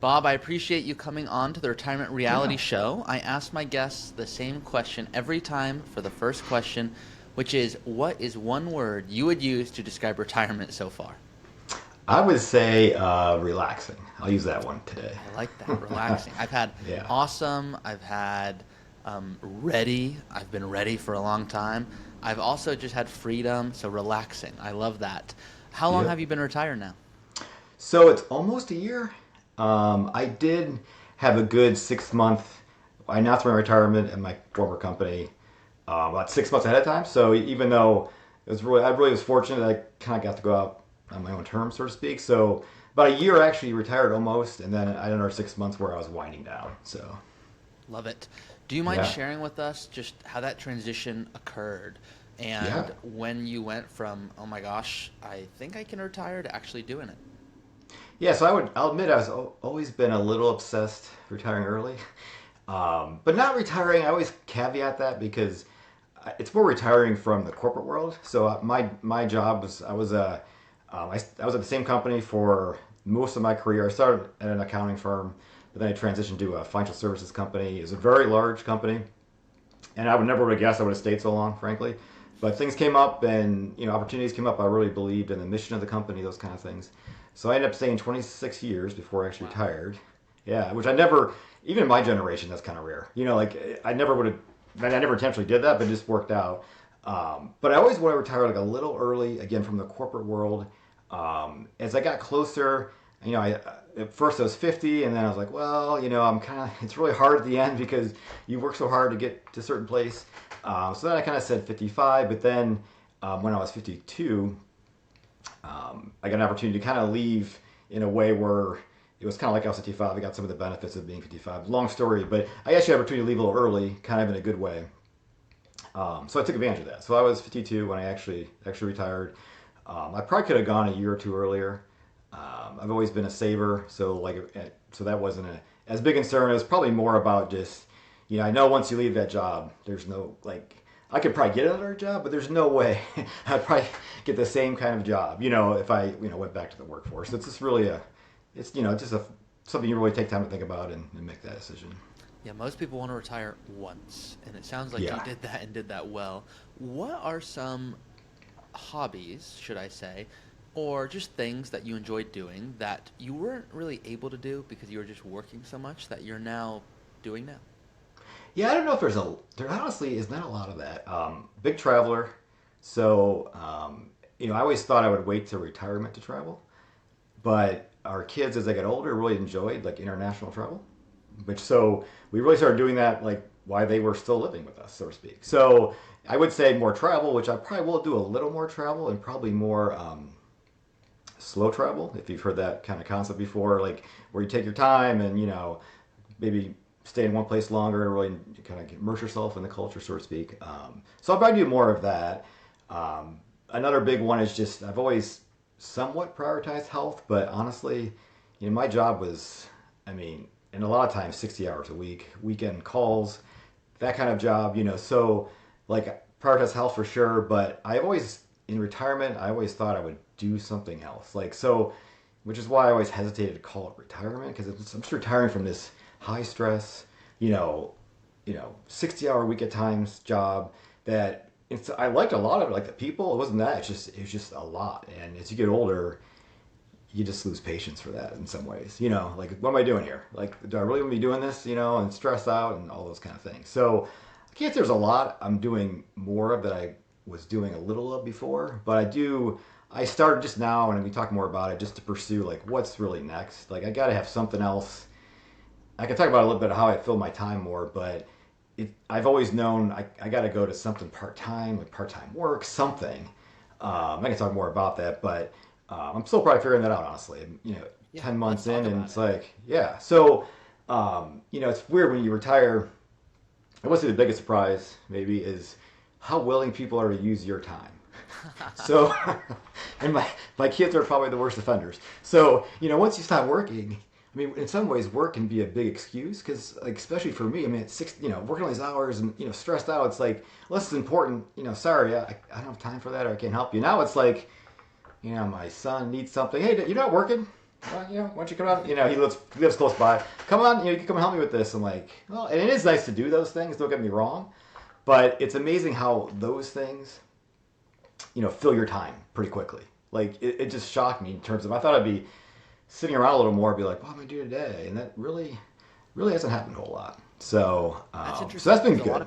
Bob, I appreciate you coming on to the Retirement Reality Yeah. Show. I ask my guests the same question every time for the first question, which is what is one word you would use to describe retirement so far? I would say relaxing. I'll use that one today. I like that. Relaxing. I've had Yeah. awesome. I've had ready. I've been ready for a long time. I've also just had freedom. So relaxing. I love that. How long have Yep. you been retired now? So it's almost a year. I did have a good 6 month. I announced my retirement at my former company about 6 months ahead of time. So even though I really was fortunate that I kind of got to go out on my own terms, so to speak. So about a year actually retired almost, and then I had another 6 months where I was winding down. So Love it. Do you mind yeah, sharing with us just how that transition occurred yeah. and when you went from, oh my gosh, I think I can retire to actually doing it? Yeah, so I'll admit always been a little obsessed retiring early, but not retiring. I always caveat that because it's more retiring from the corporate world. So my job was I was at the same company for most of my career. I started at an accounting firm, but then I transitioned to a financial services company. It was a very large company, and I would never would have guessed I would have stayed so long, frankly. But things came up, and opportunities came up. I really believed in the mission of the company, those kind of things. So I ended up staying 26 years before I actually Wow. retired. Yeah, which I never, even in my generation, that's kind of rare. Like I never would have, I never intentionally did that, but it just worked out. But I always want to retire like a little early, again from the corporate world. As I got closer, I at first I was 50, and then I was like, well, I'm kind of. It's really hard at the end because you work so hard to get to a certain place. So then I kind of said 55, but then when I was 52, I got an opportunity to kind of leave in a way where it was kind of like I was 55. I got some of the benefits of being 55. Long story, but I actually had an opportunity to leave a little early, kind of in a good way. So I took advantage of that. So I was 52 when I actually retired. I probably could have gone a year or two earlier. I've always been a saver, so that wasn't as big concern. It was probably more about just, I know once you leave that job, there's no like. I could probably get another job, but there's no way I'd probably get the same kind of job, if I, went back to the workforce. It's just really just something you really take time to think about and make that decision. Yeah, most people want to retire once, and it sounds like you Yeah. did that and did that well. What are some hobbies, should I say, or just things that you enjoyed doing that you weren't really able to do because you were just working so much that you're now doing now? Yeah, I don't know if there honestly is not a lot of that. Big traveler, so I always thought I would wait to retirement to travel, but our kids as they got older really enjoyed like international travel, which so we really started doing that like while they were still living with us, so to speak. So I would say more travel, which I probably will do a little more travel and probably more slow travel if you've heard that kind of concept before, like where you take your time and maybe stay in one place longer and really kind of immerse yourself in the culture, so to speak. So I'll probably do more of that. Another big one is just I've always somewhat prioritized health, but honestly, my job was, I mean, and a lot of times 60 hours a week, weekend calls, that kind of job, so like prioritize health for sure, but I've always, in retirement, I always thought I would do something else. Like, so, which is why I always hesitated to call it retirement because I'm just retiring from this high stress, you know, 60-hour week at times job that I liked a lot of it, like the people. It wasn't that. It was just a lot. And as you get older, you just lose patience for that in some ways. Like what am I doing here? Like, do I really want to be doing this? And stress out and all those kind of things. So I can't say there's a lot I'm doing more of that I was doing a little of before, but I do. I started just now, and we talk more about it, just to pursue like what's really next. Like I got to have something else. I can talk about a little bit of how I fill my time more, but I've always known I got to go to something part time, like part time work, something. I can talk more about that, but I'm still probably figuring that out, honestly. 10 Let's months talk in, and about it's it. like, yeah. So, it's weird when you retire. I would say the biggest surprise, maybe, is how willing people are to use your time. So, and my kids are probably the worst offenders. So, once you stop working, I mean, in some ways, work can be a big excuse because, like, especially for me, I mean, it's working all these hours and stressed out. It's like, unless it's important, sorry, I don't have time for that, or I can't help you. Now it's like, my son needs something. Hey, you're not working. well, why don't you come out? He lives close by. Come on, you can come help me with this. I'm like, well, and it is nice to do those things. Don't get me wrong, but it's amazing how those things, fill your time pretty quickly. Like it just shocked me in terms of I thought I'd be sitting around a little more, be like, what am I do today? And that really, really hasn't happened a whole lot. So, That's so interesting that's been because a lot good. of